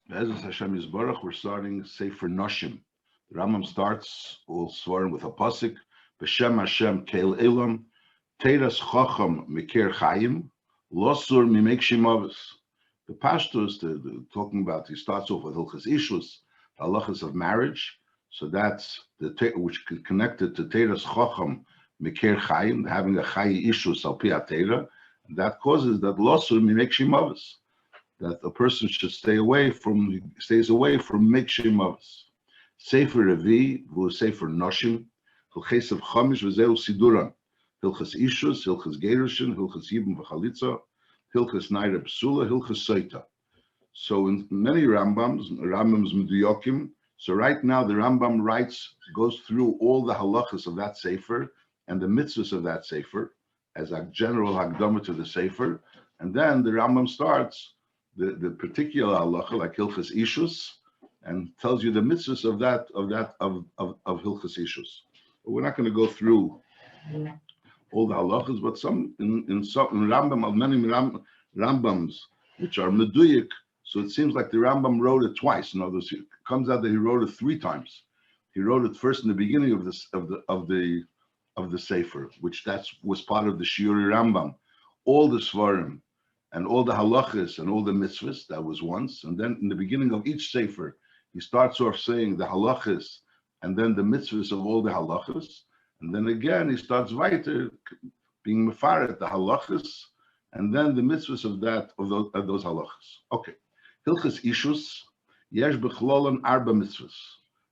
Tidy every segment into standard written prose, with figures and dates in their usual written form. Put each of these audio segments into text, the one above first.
Be'ezus Hashem Yisborach, we're starting Sefer Nashim. The Rambam starts, we'll swear with a pasuk, B'Shem Hashem Keil Elam, Teiras Chacham Mikir Chaim, Losur Mimek Shimavus. The Pashtus, talking about, he starts off with Hilchas Ishus, the halachas of marriage. So that's which connected to Teiras Chacham Mikir Chaim, having a Chayi Ishus al Pi HaTeira, and that causes that Losur Mimek Shimavus, that a person should stays away from mikshimavs. Sefer Revi, who is Sefer Nashim, Hilches of Chamish v'zeu Siduran, Hilches Ishus, Hilches Gerushin, Hilches Yibum v'Chalitza, Hilches Naira Psula, Hilches Soita. So in many Rambams Meduyokim, so right now the Rambam goes through all the halachas of that Sefer and the mitzvahs of that Sefer as a general Hakdama to the Sefer, and then the Rambam starts the particular halacha, like Hilchas Ishus, and tells you the mitzvahs of Hilchas Ishus. We're not going to go through all the halachas, but some in Rambam, many Rambams which are meduyik, so it seems like the Rambam wrote it twice. In other words, it comes out that he wrote it 3 times. He wrote it first in the beginning of the Sefer, which was part of the Shiur Rambam, all the Svarim, and all the halachas and all the mitzvahs, that was once. And then in the beginning of each sefer, he starts off saying the halachas and then the mitzvahs of all the halachas. And then again, he starts weiter being mefaret, the halachas, and then the mitzvahs of those halachas. Okay. Hilchas Ishus, yesh b'chlolan arba mitzvahs.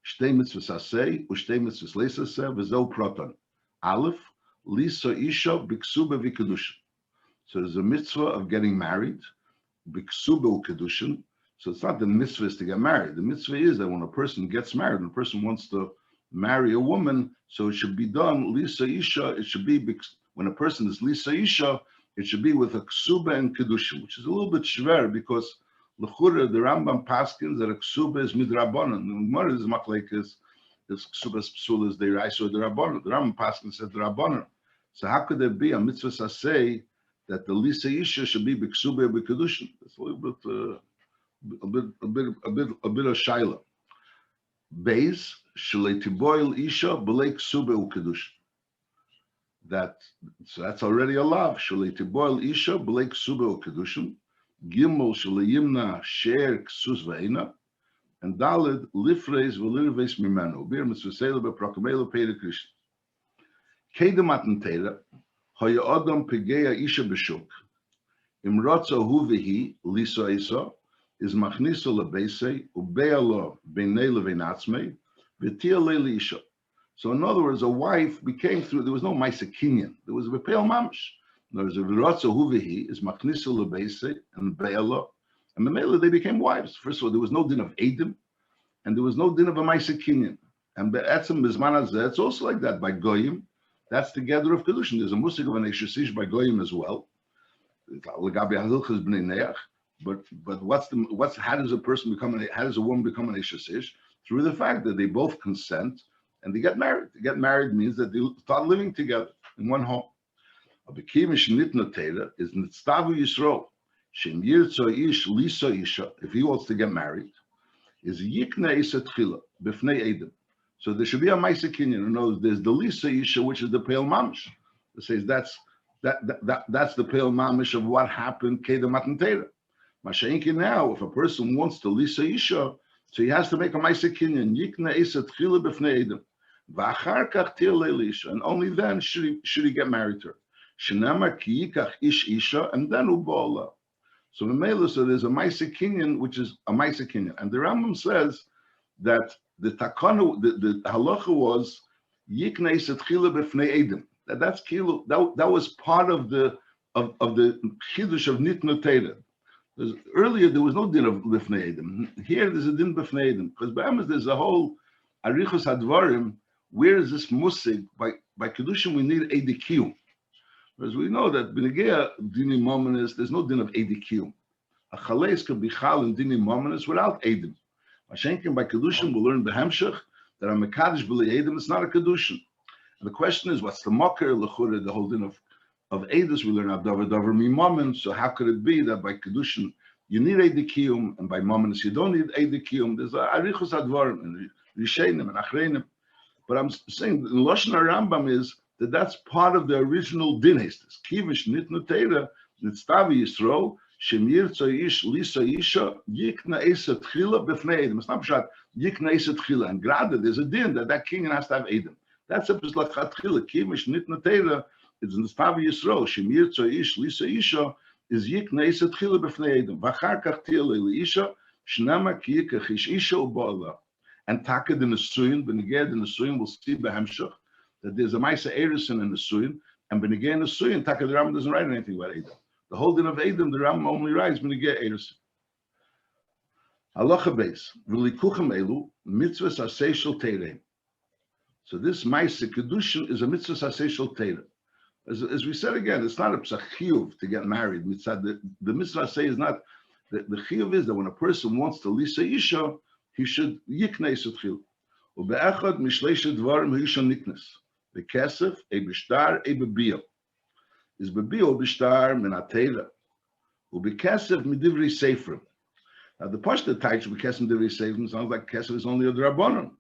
Shtei mitzvahs aseh, ushtei mitzvahs leisaseh, v'zeu proton. Aleph, liso isha b'ksuba v'kedushin. So there's a mitzvah of getting married, b'ksuba kedushin. So it's not the mitzvah is to get married. The mitzvah is that when a person gets married, when a person wants to marry a woman, so it should be done lisa isha. It should be when a person is lisa isha, it should be with a ksuba and kedushin, which is a little bit shver because l'chura the Rambam paskins that a ksuba is midrabanan. The Gemara is machlekes is ksuba psul is deiraisa or derabanan. The Rambam paskins said derabanan. So how could there be a mitzvah saseh that the lisa isha should be b'ksuba b'kedushin? It's a little bit, a bit of shaila. Beis shalei tiboil isha b'lei ksuba u'kedushin. So that's already a lav. Shalei tiboil isha b'lei ksuba u'kedushin. Gimel shalei yimna she'er ksus v'eina. And daled lifreis v'lirveis mimenu. Bir mitzvah b'prokamela peir krishna. Kedem matan teira. Hoya Adam Pegeya Isha B'Shuk. Imrotza Hu V'Hi Lisa Isa is Machnisa LeBeisei Ubealo B'nei Leveinatzmei V'Tia Leili Isha. So in other words, a wife became through. There was no Maisa Kinyan. There was a Bepeil Mamish. In other words, Imrotza Hu V'Hi is Machnisa LeBeisei and Bealo, and Memela they became wives. First of all, there was no din of Edim, and there was no din of a Maisa Kinyan. And Be'etzem Bizman Hazeh, it's also like that by Goyim. That's the gather of kedushin. There's a musik of an eshesish by goyim as well. But how does a woman become an eshesish? Through the fact that they both consent and they get married. To get married means that they start living together in one home. A bekimish nitna teira is nitztavu yisro. Shem yirtzo ish lisa isha. If he wants to get married, is yikna isa tchila b'fnei edim. So there should be a Maisa Kinyan. In other words, there's the Lisa Isha, which is the Pale Mamish. It says that's the Pale Mamish of what happened Kedem Matan Teira. Masha'inki now, if a person wants the Lisa Isha, so he has to make a Maisa Kinyan. Yikna Isa Tchila B'fnei Edom. V'achar kach tir leil Isha. And only then should he get married to her. Shenamar ki yikach ish Isha, and then u'ba'ala. So in Mela, so there's a Maisa Kinyan, which is a Maisa Kinyan. And the Rambam says that the takana, the halacha was yiknei setchila b'fnei edim. That's kilo. That was part of the chiddush of nitna teira. Earlier there was no din of b'fnei edim. Here there's a din b'fnei edim because by there's a whole arichos hadvarim. Where is this musig by kedushin? We need edikiyum. Because we know that b'negea dinim mominus, there's no din of edikiyum. A chaleis could be chal in dinim mominus without edim. Mashenkin by kedushin, we'll learn behemshach that a mekadosh b'li edim is not a kedushin. And the question is, what's the mocker lechura, the whole din of edus? We learn av davar davar mimamin. So how could it be that by kedushin You need Eidikiyum, and by moments you don't need Eidikiyum. There's Arichus Advarim and Rishenim and Achreinim. But I'm saying the Lashon Rambam is that that's part of the original din hastis. Kivish nitnu teira nitztavi Yisro shemir tzoyish lisa isha yikna esa tchila b'fnei edim. It's not pshat yikna esa tchila. And grada, there's a din that king has to have edim. That's a pislachat tchila. Kivish nitnu teira is nitztavi Yisro shemir tzoyish lisa isha is yikna esa tchila b'fnei edim. V'achar kach tila isha shnama ki yikach ish isha u'ba'ala. And takad in the suyin, beneged in the suyin, we'll see behemshach that there's a Maisa Erison in the suyin, and beneged in the suyin, takad the Rambam doesn't write anything about Edom. The whole din of Edom, the Rambam only writes beneged Erison. Halacha beis v'likuchem elu mitzvahs aseh shel teireh. So this Maisa kedushin is a mitzvah aseh shel teireh. As we said again, it's not a chiyuv to get married. The mitzvah aseh is not the chiyuv is that when a person wants to lisa isha, he should yiknes etchil. Ubeachad mishleisha dvarim he should niknes. Bekesef a bishtar a bebiyah. Is bebiyah bishtar min ateva. Ubekesef midivri seifrim. Now the pashta taich bekesef midivri seifrim sounds like kesef is only a drabonim.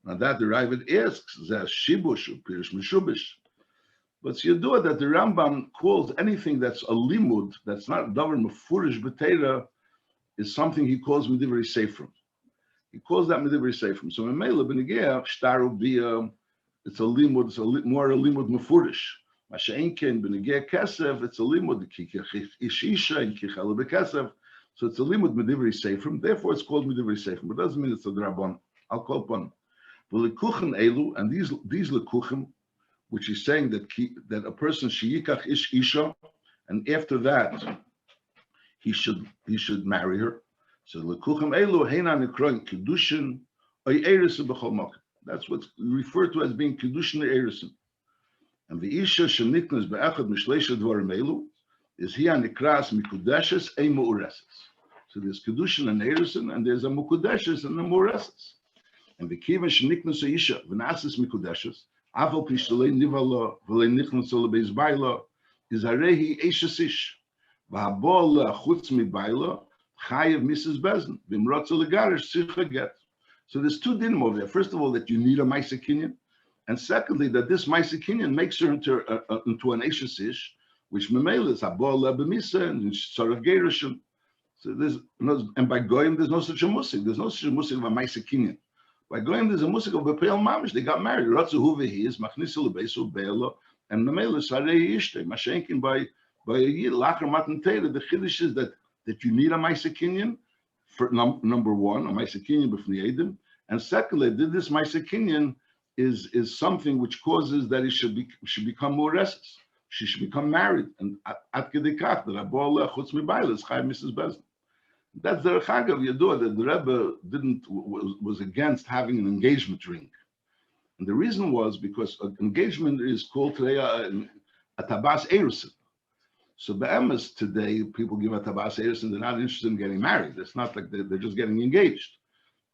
Now that the Ravid asks zeh shibush or pirish mishubish. But it's yadua that the Rambam calls anything that's a limud that's not davar mefurish b'teira is something he calls midivri seifrim. He calls that Medivri Seifrim. So in Mela Benegea, Shtaru Bia, it's a limud, it's more a limud mefurish. Masha'inken Benegea Kesef, it's a limud Ishisha and Kichel Bekesef. So it's a limud Medivri Seifrim. Therefore, it's called Medivri Seifrim. But it doesn't mean it's a drabon. I'll call upon. V'lekuchen elu, and these lekuchen, which is saying that a person sheyikach ish isha, and after that he should marry her. So lekuchem elu heina nikroin kedushin oy erisin b'chol makom. That's what's referred to as being kedushin or erisin. And the isha sheniknas be'echad mishleisha dvarim elu is he anikras mikudeshes a mu'ureses. So there's kedushin and erisin, and there's a mukudeshes and a mu'ureses. And the kivan sheniknas isha v'nasis mikudeshes aval pishlei nivala v'lei nichnas olebeis baila is arehi eishasish v'habol chutz mi baila Chayev Mrs. Bezin, Bimrotza Legarish Sicha Get. So there's two dinim over there. First of all, that you need a Maisa Kinyan, and secondly, that this Maisa Kinyan makes her into an Eishes Ish, which Memela is Abol Bemisa and sort of Gerishim. So there's no, and by Goyim there's no such a musik. There's no such a musik of a Maisa Kinyan. By Goyim there's a musik of a Peil Mamish. They got married. Rotza Huvehi is Machnisul Beisu Beela and Memela Sarei Ishte. Mashenkin by a year Lacher Matan Teira. The Chiddush is that you need a Maisa Kinyan for number one, a Maisa Kinyan b'fnei Edim, and secondly, this Maisa Kinyan is something which causes that it should become more restless. She should become married, and at kedikach the Rabbi chutz mibayla is Chayev Mrs. Bezin. That's the Chagav Yadua that the Rebbe was against having an engagement ring, and the reason was because an engagement is called today a tabas erusin. So be'emes today, people give a tabas eris and they're not interested in getting married. It's not like they're just getting engaged.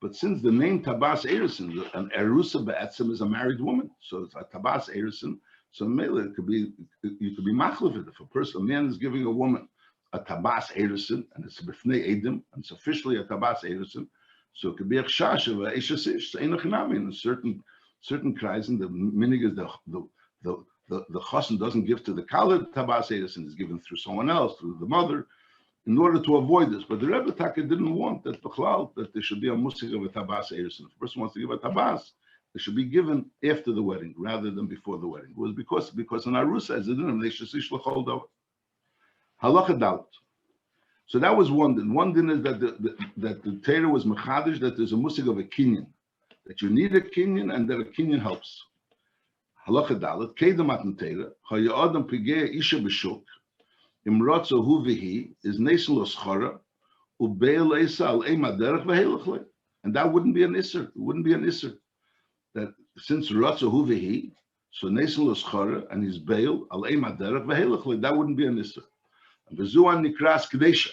But since the name tabas erisin, an erusa be'etzim is a married woman, so it's a tabas erisin. So maybe you could be machlevit if a man is giving a woman a tabas erisin and it's b'fnei edim and it's officially a tabas erisin, so it could be a chash of a eishes ish. So in certain kreisen, the minig is the chassan doesn't give to the kala tabas erisin, is given through someone else, through the mother, in order to avoid this. But the Rebbe Taka didn't want that that there should be a musik of a tabas erisin. If a person wants to give a tabas, it should be given after the wedding rather than before the wedding. It was because in Arusa, as it didn't, they should hold over. Halacha dalet. So that was one din. One din is that the Torah was mechadish, that there's a musik of a kinyan, that you need a kinyan and that a kinyan helps. Halacha dalet, kedem matan Torah, haya adam pigei isha b'shuk, imrotzo hu v'hi, is neisen lo schara, ubeil eisa al eima derech v'helach. And that wouldn't be an isser. It wouldn't be an isser. That since rotzo hu v'hi, so neisen lo schara, and he's bail al eima derech v'helach, that wouldn't be an isser. And v'zuan nikras kedesha.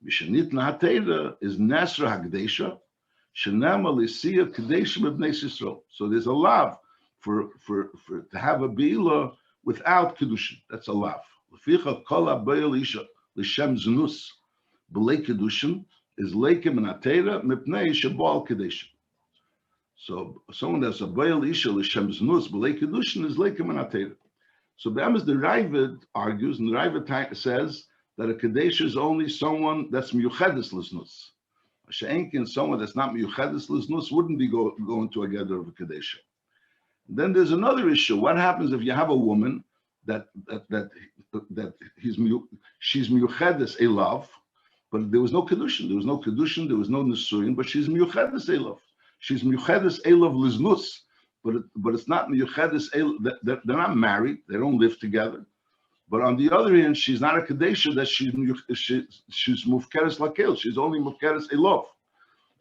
Mishanitna haTorah is nasra hakdesha, shenama l'siyah kedesha b'bnei Yisrael. So there's a lav for to have a beila without kedushin. That's a lav. L'ficha kol ha'beil isha l'shem znus b'lei kedushin is leikim and atera mipnei shabal kedushin. So someone that's a Baal Isha l'shem znus b'lei kedushin is leikim and atera. So Be'emes the Ravid argues, and the Ravid says that a Kadesh is only someone that's miyuchedes l'znus. She'enkin, someone that's not miyuchedes l'znus, wouldn't be going to a gather of a Kadesh. Then there's another issue. What happens if you have a woman that she's miyuchedes elav, but there was no kedushin, there was no nesuyin, but she's miyuchedes elav. She's miyuchedes elav l'znus. But it's not miyuchedes. They're not married. They don't live together. But on the other hand, she's not a kadesha that she's mufkeres lakel. She's only mufkeres elov.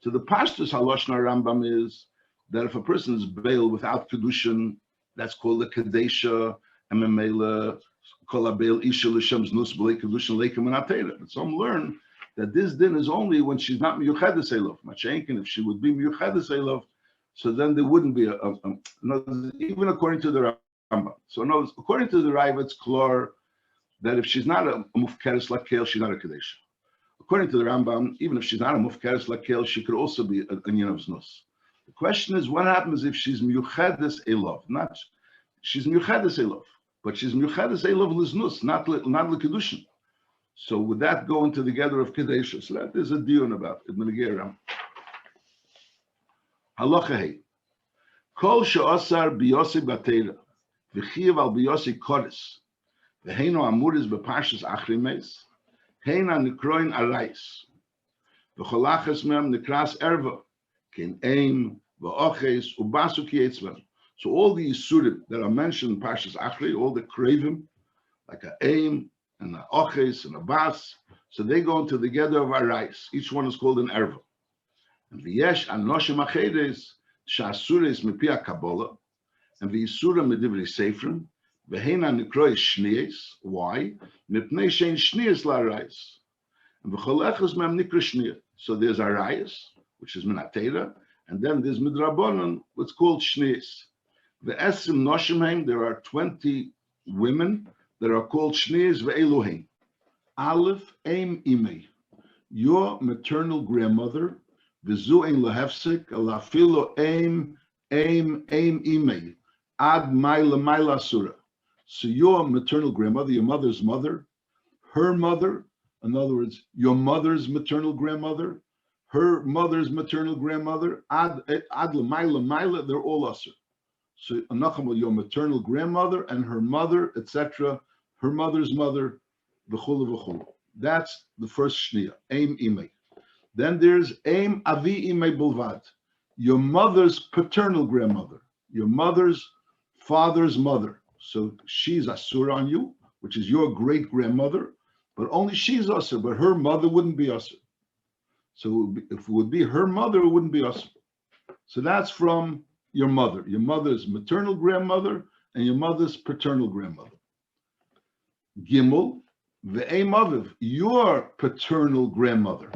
So the pashtus haloshna Rambam is that if a person is bail without kedushin, that's called a kadesha. And memela kol bail isha l'shem znus b'lei kedushin leikim and atera. But some learn that this din is only when she's not miyuchedes elov. Machenkin, if she would be miyuchedes elov, so then there wouldn't be even according to the Rambam. So no, according to the Rav, it's clear that if she's not a mufkeres lakel, she's not a kadesha. According to the Rambam, even if she's not a mufkeres lakel, she could also be an inyan of znus. The question is, what happens if she's miyuchedes elov? Not she's miyuchedes elov, but she's miyuchedes elov l'znus, not l'kedushin. So would that go into the gather of kadesha? So that is a dion about it. Halacha hey. Kol she'osar biyosi batera, v'chiyav al biyosi kodes, v'heino amuris b'parshas achrimes, heina nikroin arais, v'cholachas mem nikras erva, ken eim, v'oches, ubasu ki etzvan. So all the yisurim that are mentioned in Parshas Achri, all the kravim, like a aim, and a oches, and a bas, so they go into the gather of arais. Each one is called an erva. And v'yesh anoshim achedes sha'asures mipia kabbalah, and v'yisura medivri seifrim, v'heina nikroi shnies. Why? Mipnei shein shnies la'arayis. And v'cholechus mem nikra shniya. So there's arayis, which is minatera, and then there's midrabanan, what's called shnies. V'esrim noshim heim, there are 20 women that are called shnies v'eluheim. Aleph aim imei, your maternal grandmother. V'zu ein lehefsik, alafilo aim imei, ad maila surah. So your maternal grandmother, your mother's mother, her mother, in other words, your mother's maternal grandmother, her mother's maternal grandmother, ad lemaila, they're all usher. So anacham, your maternal grandmother and her mother, etc., her mother's mother, v'chulu v'chulu. That's the first shniya, aim imei. Then there's aim avi imei bulvad, your mother's paternal grandmother, your mother's father's mother. So she's asur on you, which is your great grandmother, but only she's asur, but her mother wouldn't be asur. So if it would be her mother, it wouldn't be asur. So that's from your mother's maternal grandmother, and your mother's paternal grandmother. Gimel ve'aim aviv, your paternal grandmother.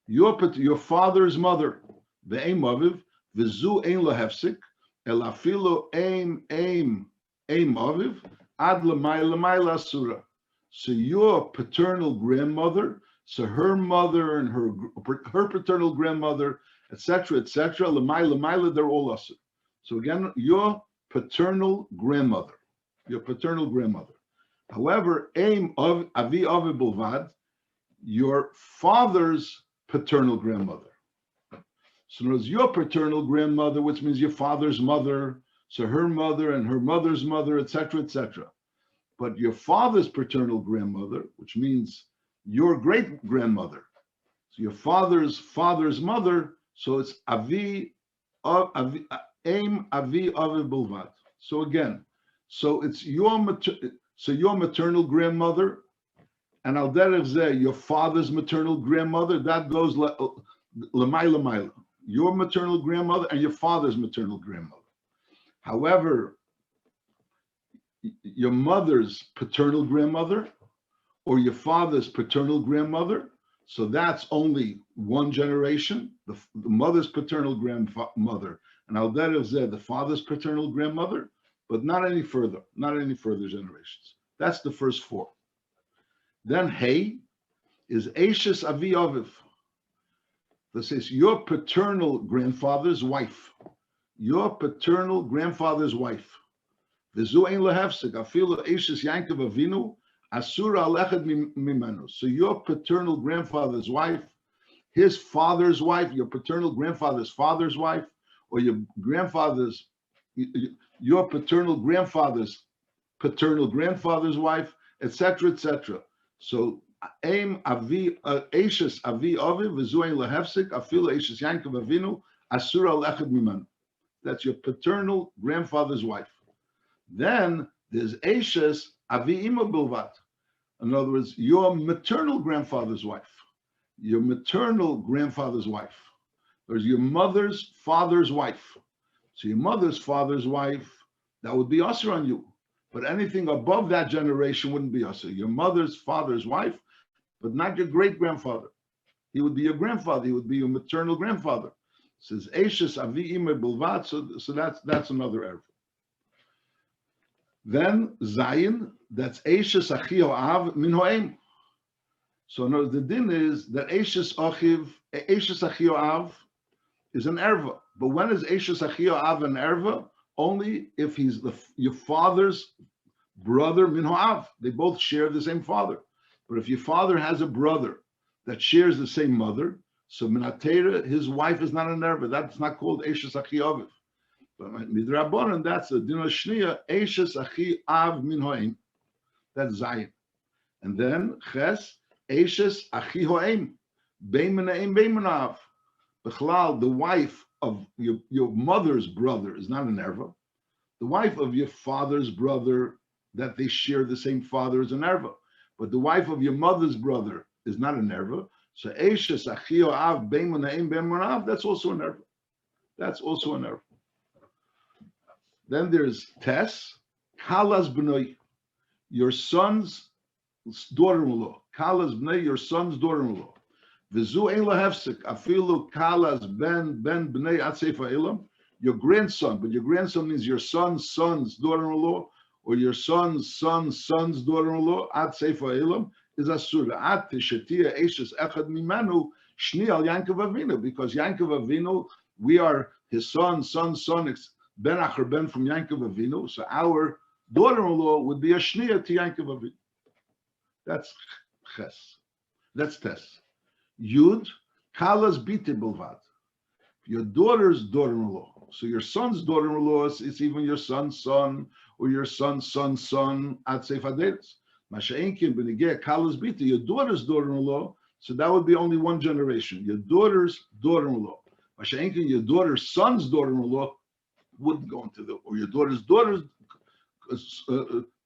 Your father's mother, ve'eim aviv, v'zu ein lahefsik, el afilo aim aviv, ad l'mayla asura. So your paternal grandmother, so her mother and her paternal grandmother, etc., l'mayla, they're all asur. So again, your paternal grandmother. However, aim of avi aviv bulvad, your father's paternal grandmother. So there's your paternal grandmother, which means your father's mother, so her mother and her mother's mother, etc., etc. But your father's paternal grandmother, which means your great grandmother, so your father's mother, so it's aim avi avi bulvad. So again, so it's your maternal grandmother. And al derech zeh, your father's maternal grandmother, that goes l'mayla. Your maternal grandmother and your father's maternal grandmother. However, your mother's paternal grandmother or your father's paternal grandmother, so that's only one generation, the mother's paternal grandmother, and al derech zeh, the father's paternal grandmother, but not any further generations. That's the first four. Then hey, is Eishes Avi Aviv. That says your paternal grandfather's wife. Your paternal grandfather's wife. V'zu ein lehefsek afilu Eishes Yankov Avinu asura al echad mimenu. So your paternal grandfather's wife, his father's wife, your paternal grandfather's father's wife, or your paternal grandfather's wife, etc., etc. So aim avi Eishes Avi Aviv v'zu ein lehefsek afilu Eishes Yankov Avinu asura al echad mimenu. That's your paternal grandfather's wife. Then there's Eishes Avi Ima Bilvat. In other words, your maternal grandfather's wife. Your maternal grandfather's wife. There's your mother's father's wife. So your mother's father's wife, that would be usher on you. But anything above that generation wouldn't be usher. Your mother's father's wife, but not your great-grandfather. He would be your grandfather. He would be your maternal grandfather. It says Eishes Avi Ima Bilvat, so that's another error. Then Zayin, that's Eishes Achi Av Min Ho'em. So no, the din is that Eishes Achi Av is an erva. But when is Eishes Achi Av an erva? Only if he's your father's brother Min Ho'av. They both share the same father. But if your father has a brother that shares the same mother, so Minatera, his wife is not an erva. That's not called Eishes Achi Aviv. But midrabanan, that's a din shniya Eishes Achi Av Min Ho'em. That's Zayin. And then Ches Eishes Achi Ho'em Bein Menaim Bein Menav. Bechlal, the wife of your mother's brother is not an erva. The wife of your father's brother that they share the same father is an erva. But the wife of your mother's brother is not an erva. So Eishes Achi Av Bein Menaim Bein Menav. That's also an erva. That's also an erva. Then there's Tes, Kalas B'noi, your son's daughter-in-law. Kalas B'noi, your son's daughter-in-law. V'zu ein lahefsek, afilu Kalas ben B'noi at Sefer Elam, your grandson, but your grandson means your son's daughter-in-law, or your son's daughter-in-law at Sefer Elam, is asura. At Tishatia Eishes Echad Mimanu, Shni al Yankov Avinu, because Yankov Avinu, we are his son, Ben Acher Ben from Yankov Avinu, so our daughter-in-law would be a shniya to Yankov Avinu. That's Ches. That's Tes. Yud, Kalas Bite Bilvad. Your daughter's daughter-in-law. So your son's daughter-in-law is even your son's son, or your son's son at Seifaderes. Masha'enkin Benigeh Kalas Bite, your daughter's daughter-in-law, so that would be only one generation. Your daughter's daughter-in-law. Masha'enkin, your daughter's son's daughter-in-law, wouldn't go into or your daughter's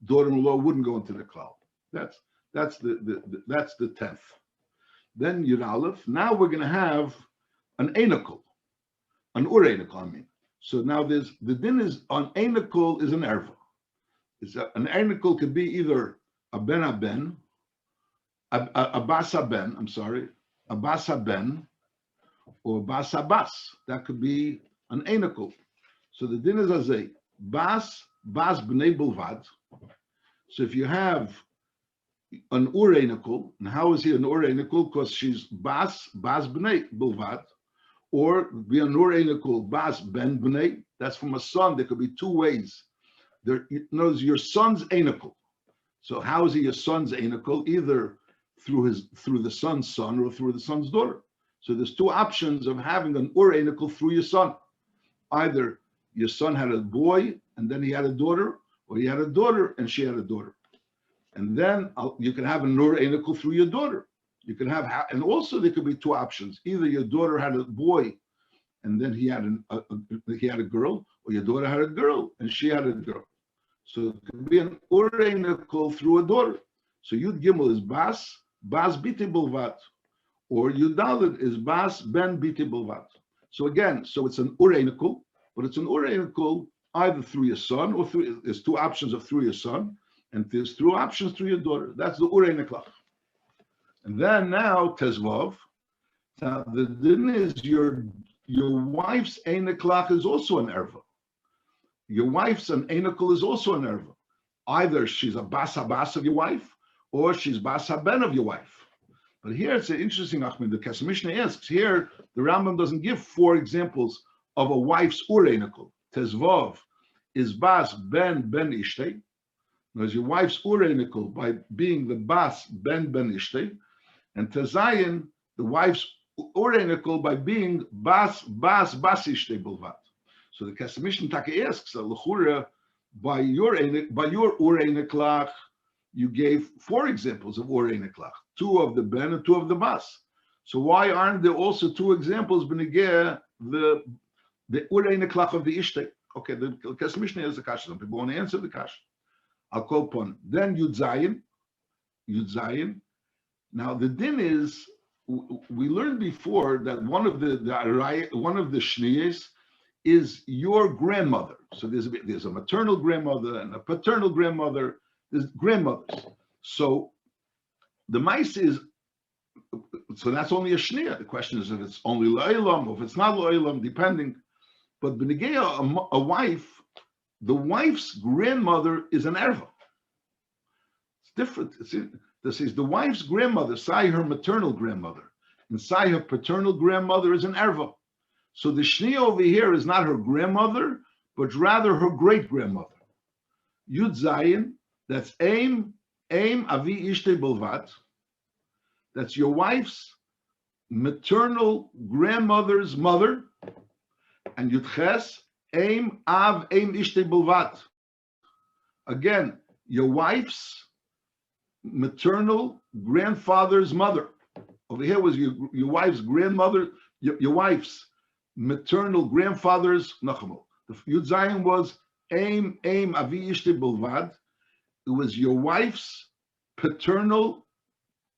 daughter-in-law wouldn't go into the cloud. That's the 10th. Then Yud Aleph. Now we're going to have an Einakul, an Ur-Einakul, I mean. So now there's the din is on Einakul is an erva. An Einakul could be either a basa ben, or basa bas. That could be an Einakul. So the din is azay, bas b'nei bilvad. So if you have an ur-einakul, and how is he an ur-einakul? Because she's bas b'nei bilvad, or be an ur-einakul bas ben b'nei. That's from a son. There could be two ways. There, knows your son's einakul. So how is he your son's einakul? Either through the son's son or through the son's daughter. So there's two options of having an ur-einakul through your son. Either your son had a boy and then he had a daughter, or he had a daughter and she had a daughter. And then you can have a nur einakul through your daughter. You can have, and also there could be two options. Either your daughter had a boy and then he had a girl, or your daughter had a girl and she had a girl. So it could be an ur einakul through a daughter. So Yud Gimel is bas biti bilvat, or Yud Dalet is bas ben biti bilvat. So again, so it's an ur einakul, but it's an ur einakul either through your son or through. There's two options of through your son, and there's two options through your daughter. That's the ur einakul. And then now Tezvav. Now the din is your wife's einakul is also an erva. Your wife's an einakul is also an erva. Either she's a basa of your wife, or she's basa ben of your wife. But here it's interesting, Ahmed. The Kesef Mishnah asks here, the Rambam doesn't give 4 examples of a wife's ureinikul. Tezvav is bas ben ishtei. As your wife's ureinikul by being the bas ben ishtei, and Tezayin, the wife's ureinikul by being bas ishtei bulvat. So the Kesef Mishnah Taka asks, l'chura, by your ureiniklach, you gave 4 examples of ureiniklach, 2 of the ben and 2 of the bas. So why aren't there also 2 examples benegeh the ureiniklach of the ishtei? Okay, the Kesef Mishnah is the kasha. Some people want to answer the kasha. I'll call upon. Then Yud Zayin. Now the din is, we learned before that one of the shniyas is your grandmother. So there's a maternal grandmother and a paternal grandmother. There's grandmothers. So the mice is, so that's only a shniya. The question is if it's only lo'elam or if it's not lo'elam, depending. But b'negeya, a wife, the wife's grandmother is an erva. It's different. This is the wife's grandmother, say her maternal grandmother, and say her paternal grandmother is an erva. So the shniya over here is not her grandmother, but rather her great grandmother. Yud Zayin, that's aim avi ishtei bulvat. That's your wife's maternal grandmother's mother, and Yud Ches, aim ishtei bulvat. Again, your wife's maternal grandfather's mother. Over here was your wife's grandmother, your wife's maternal grandfather's nachamol. The Yud Zayin was aim avi ishtei bulvad. It was your wife's paternal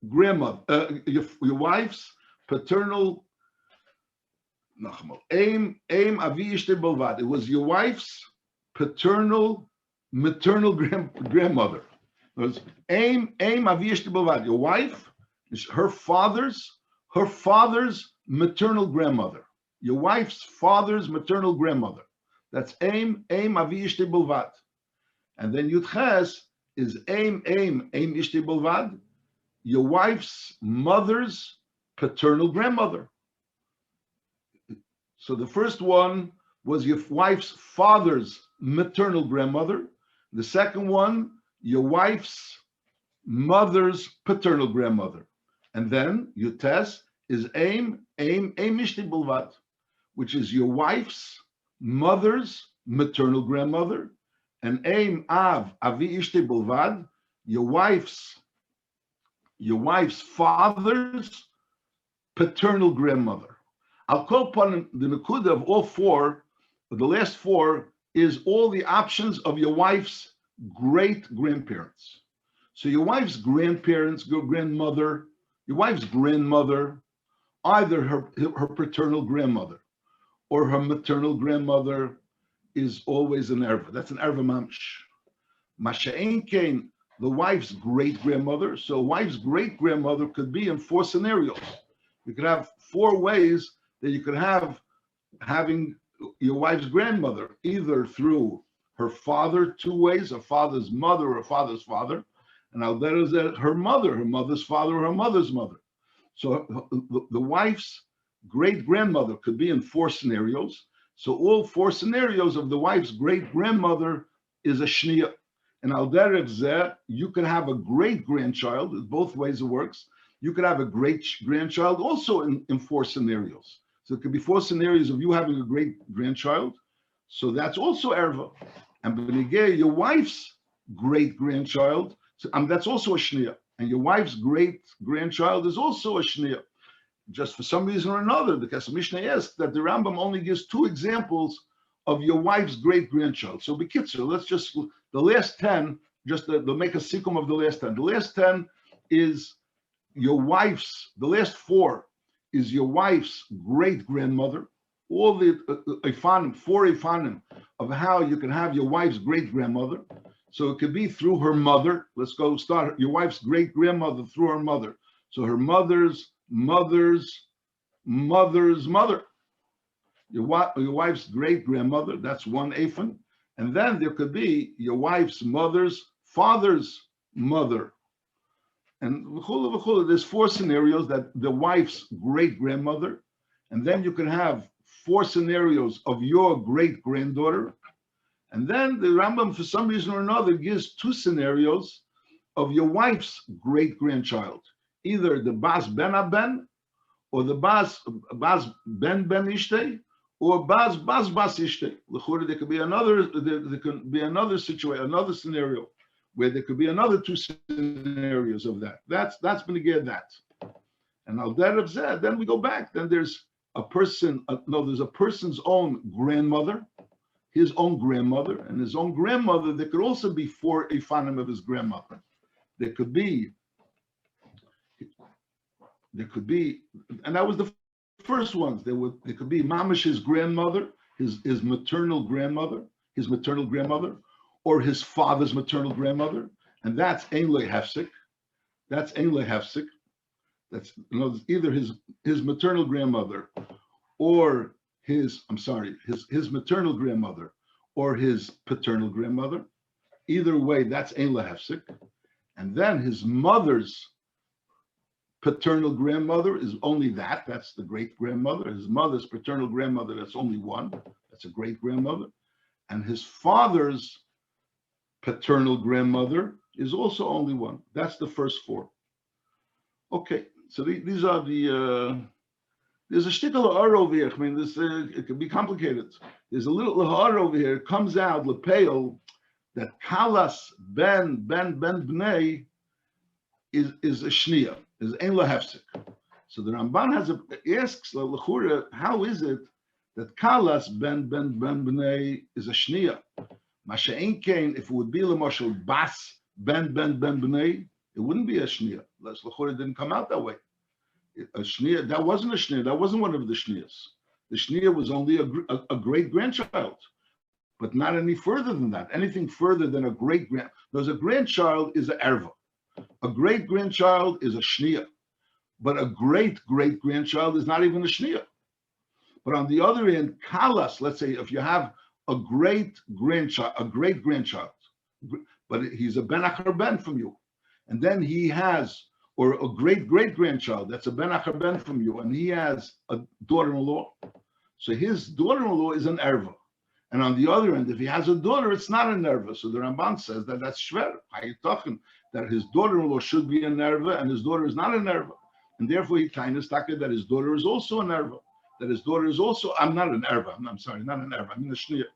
grandmother, your wife's paternal nachamol. Aim avi ishtei bulvad. It was your wife's maternal grandmother. It was aim avi ishtei bulvad. Your wife is her father's maternal grandmother. Your wife's father's maternal grandmother. That's aim avi ishtei bulvad. And then Yud Ches is aim ishtei bulvad. Your wife's mother's paternal grandmother. So the first one was your wife's father's maternal grandmother. The second one, your wife's mother's paternal grandmother. And then Yud Tes is aim ishtei bulvad, which is your wife's mother's maternal grandmother, and aim avi ishtei bulvad, your wife's father's paternal grandmother. I'll call upon the nakuda of all 4. The last 4 is all the options of your wife's great grandparents. So your wife's grandparents, your wife's grandmother, either her paternal grandmother or her maternal grandmother is always an erva. That's an erva mamsh. Masha'en kain, the wife's great grandmother. So a wife's great grandmother could be in 4 scenarios. You could have 4 ways that you could have having your wife's grandmother, either through her father 2 ways, her father's mother or her father's father, and now there is her mother's father or her mother's mother. So the wife's great grandmother could be in 4 scenarios. So all 4 scenarios of the wife's great grandmother is a shniya. And al derech zeh, you could have a great grandchild. Both ways it works. You could have a great grandchild also in 4 scenarios. So it could be 4 scenarios of you having a great grandchild. So that's also erva. And benegeh, your wife's great grandchild, so, that's also a shniya. And your wife's great grandchild is also a shniya. Just for some reason or another, the Kesef Mishnah asks that the Rambam only gives 2 examples of your wife's great grandchild. So b'kitzur, let's just, the last 10, just they'll make a sikkum of the last 10. The last 10 is your wife's, the last 4 is your wife's great grandmother. All the ifanim, 4 ifanim of how you can have your wife's great grandmother. So it could be through her mother. Let's go start your wife's great grandmother through her mother. So her mother's mother. Your wife's great grandmother, that's 1 afan. And then there could be your wife's mother's father's mother. And there's four scenarios that the wife's great grandmother, and then you can have four scenarios of your great granddaughter, and then the Rambam, for some reason or another, gives two scenarios of your wife's great grandchild, either the Bas Ben Aben, or the Bas Ben Ben Ishtei, or Bas Ishtei. There could be another situation, another scenario, where there could be another two scenarios of that. That's been again that. And al derech zeh, then we go back. Then there's a person. There's a person's own grandmother, his own grandmother, and his own grandmother. There could also be four ifanim of his grandmother. There could be, and that was the first ones. There could be mamish, his grandmother, his maternal grandmother, or his father's maternal grandmother, and that's ein lo hefsek. That's ein lo hefsek. That's either his maternal grandmother, or his maternal grandmother, or his paternal grandmother. Either way, that's ein lo hefsek. And then his mother's paternal grandmother is only that. That's the great grandmother. His mother's paternal grandmother, that's only one. That's a great grandmother. And his father's paternal grandmother is also only one. That's the first four. Okay, so these are the. There's a shtickle of over here. I mean, this it could be complicated. There's a little lahar over here. It comes out lepeil that kalas ben bnei is a shnia, is ein lo hefsek. So the Ramban asks l'chura, how is it that kalas ben bnei is a shnia? Masha'en kain, if it would be l'moshel bas ben bnei, it wouldn't be a shnia. L'chura didn't come out that way. A shnia, that wasn't a shnia. That wasn't one of the shnias. The shnia was only a great grandchild, but not any further than that. Anything further than a great grand. Because a grandchild is an erva. A great grandchild is a shnia, but a great grandchild is not even a shnia. But on the other end, kalas. Let's say if you have a great grandchild, but he's a ben achar ben from you, and then he has, or a great grandchild that's a ben achar ben from you, and he has a daughter-in-law. So his daughter-in-law is an erva. And on the other end, if he has a daughter, it's not an erva. So the Ramban says that that's shver. How are you talking that his daughter-in-law should be an erva and his daughter is not an erva? And therefore he kind of stuck it that his daughter is also an erva. That his daughter is also, I'm not an erva. I'm sorry, not an erva. I mean a shnia.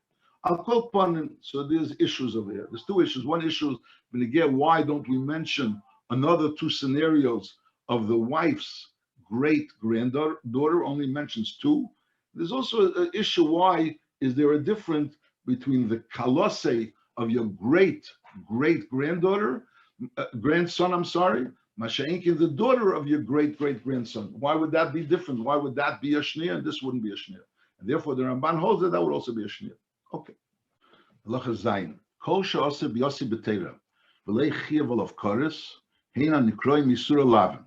I'll quote Panin. So there's issues over here. There's two issues. One issue is, but again, why don't we mention another two scenarios of the wife's great granddaughter? Only mentions two. There's also an issue, why is there a difference between the kalose of your great granddaughter, grandson, Masha'inkin, the daughter of your great grandson? Why would that be different? Why would that be a shnia and this wouldn't be a shnia? And therefore the Ramban holds that would also be a shnia. Okay. Halacha zayin. Kol she'aseh b'yasi b'teira v'lei chiyav olav koris heina nikroi misura lavin.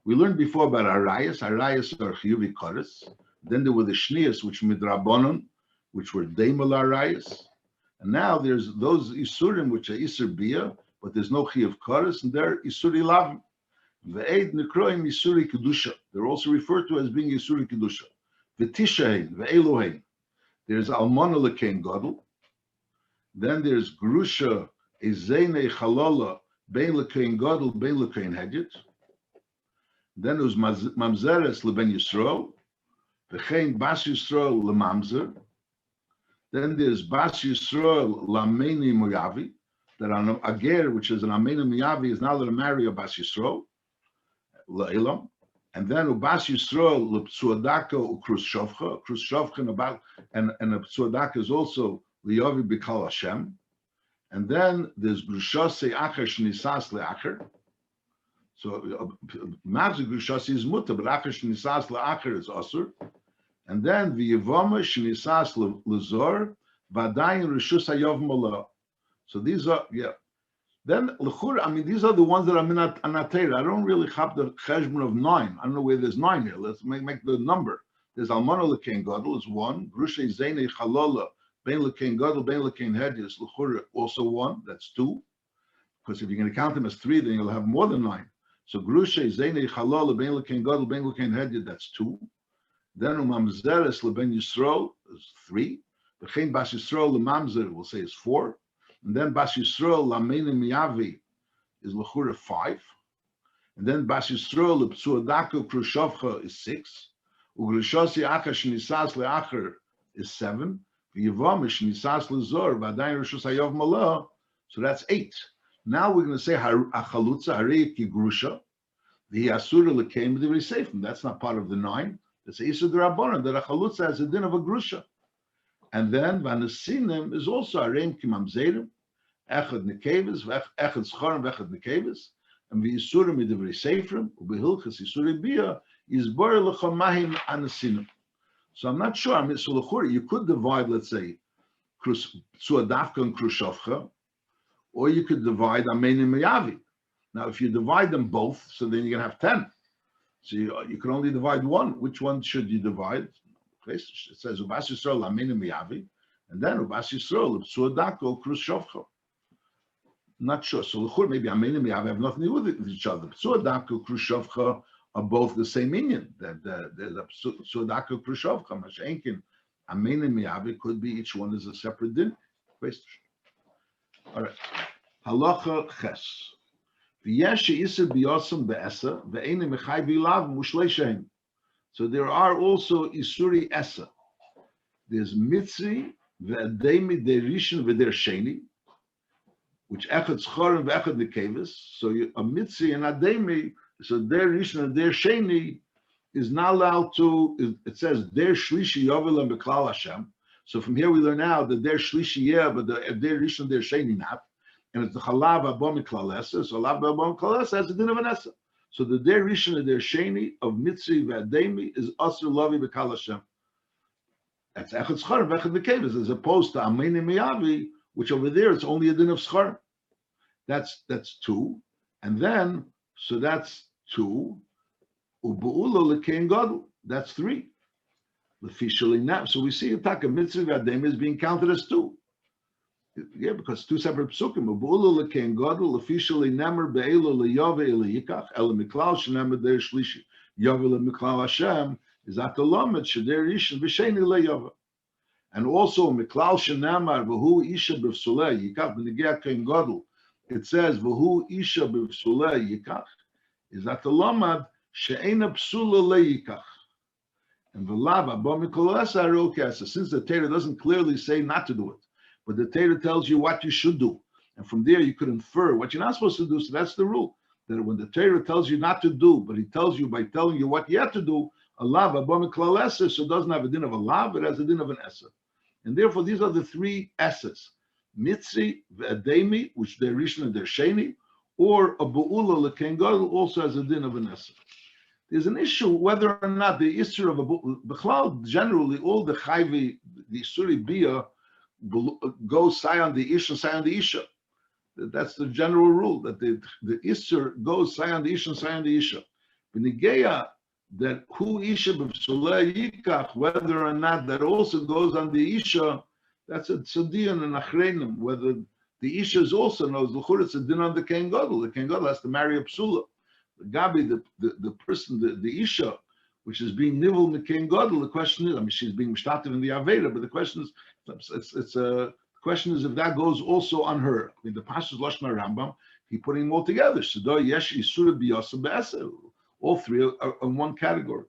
We learned before about arayas. Arayas are chiyuvi koris. Then there were the shnias, which midrabanon, which were deimal arayas. And now there's those isurim which are isur bia, but there's no chiyuv koris, and they're isuri lavin. Ve'ed nikroim isuri kedusha. They're also referred to as being isuri kedusha. V'tishahin ve'elohin. There's almana lekein gadol. Then there's grusha ezene chalala bein lekein gadol bein lekein hedget. Then there's mamzeres leben Yisrael, v'chein bas Yisrael lemamzer. Then there's bas Yisrael lameni moyavi. That an ager, which is an ameni moyavi, is now going to marry a bas Yisrael la'ilam. And then ubas Yisrael lepsuadaka ukrus shavcha about, and a psuadaka is also liyavi b'kal Hashem. And then there's grushase acher shnisas leacher. So Mavzik grushase is muta, but acher shnisas leacher is asur. And then the yevama shnisas lezor v'adayin rishus hayov mola. So these are, yeah. Then l'chura, I mean, these are the ones that are minat anatera. I don't really have the cheshbon of 9. I don't know where there's 9 here. Let's make the number. There's almana lekein gadol is 1. Grusha zene chalola bein lekein gadol bein lekein hedis l'chura also 1. That's 2. Because if you're going to count them as 3, then you'll have more than 9. So grusha is zeinei halal lebein leken gadol lebein leken hedyot. That's 2. Then umamzeres leben Yisrael is 3. V'chein bas Yisrael lemamzer we'll say is 4. And then bas Yisrael lameinu miyavi is lechura 5. And then bas Yisrael lepsuadako krushavcha is 6. Ugrushosi acher shnisas leacher is 7. V'yivam shnisas lezor v'adayin rishus hayov malah. So that's 8. Now we're going to say achalutza harei ki grusha. The asura lekeim b'divrei seifim. That's not part of the 9. That's Isa D'Rabbanan, that a chalutza has a din of a grusha. And then vanasinim is also areim ki mamzerim, echad nekevis, echad scharim, echad nekevis, and v'yisurim b'divrei seifrim, u'behilchas yisuri bia, yizbor l'chamahim anasinim. So I'm not sure. I mean, so you could divide, let's say, suadavka and krushavcha, or you could divide amein and meyavi. Now, if you divide them both, so then you're going to have 10. So you can only divide one. Which one should you divide? It says Ubas Yisrael Amin Miyavi, and then Ubas Yisrael Suadako Krushavcha. Not sure. So maybe Amin and Miyavi have nothing to do with each other. Suadako Krushavcha are both the same Indian. That the Suadako Krushavcha Mashenkin Amin and Miyavi could be each one is a separate din. All right. Halacha Ches. So there are also Isuri Esa. There's Mitzi, Ve'ademi Derishin Ve'der Sheni, which Echad Schorim Ve'echad Nekevis. So a Mitzi and Ademi, so Der Rishon and Der Sheni is not allowed to, it says Der Shlishi Yovel and Beklal Hashem. So from here we learn now that Der Shlishi, yeah, but the Der Rishon and Der Sheni not. And it's the Chalav Abom Klalesa, so Chalav Abom Klalesa has a din of an Esa. So the Der Rishon and Der Sheni of Mitzi V'Ademi is Asr Lavi B'Kal Hashem. That's Echad Schar V'Echad Nekevis, as opposed to Amein Miyavi, which over there it's only a din of Schar. That's 2. And then, so that's 2. U'Bu'ula L'Kein Gadol, that's 3. L'Fishali Nam. So we see Ataka Mitzi V'Ademi is being counted as 2. Yeah, because 2 separate psukim. U'Bu'ula L'Kein Gadol, L'Fishali Namer Be'elo L'Yave L'Yikach, Ela Miklal Shenamer Der Shlishi. Yave L'Miklal Hashem is Atalamet Sheder Rishon V'Sheni L'Yave. And also Miklal Shenamar V'Hu Isha B'Vsulei Yikach B'Negea Kein Gadol. It says V'Hu Isha B'Vsulei Yikach is Atalamet She'ena Psula L'Yikach. And V'Lav Abba Mikol Esa Arokasa. Since the Torah doesn't clearly say not to do it, but the Torah tells you what you should do. And from there you could infer what you're not supposed to do. So that's the rule. That when the Torah tells you not to do, but he tells you by telling you what you have to do, a lav, a bam, klal eser, so it doesn't have a din of a lav, it has a din of an eser. And therefore these are the 3 esers. Mitzi, ve'ademi, which they're rishon and they're sheni, or a bu'ula l'kein gadol also has a din of an eser. There's an issue whether or not the issur of a bu'ula, generally all the chayvi, the isuri bia, go say on the isha, say on the isha. That's the general rule, that the isser goes say on the isha, say on the isha. B'nigeya, that who isha b'psulei yikach, whether or not that also goes on the isha, that's a tzadian and achreinim, whether the isha is also knows l'chur it's a din on the kein gadol. The kein gadol has to marry a psula. The gabi, the person, the isha, which is being nivel in the kein gadol. The question is, I mean, she's being mishtativ in the aveda, but the question is, the question is if that goes also on her. I mean, the Pasha's Lashon Rambam, he putting them all together. All 3 are in one category.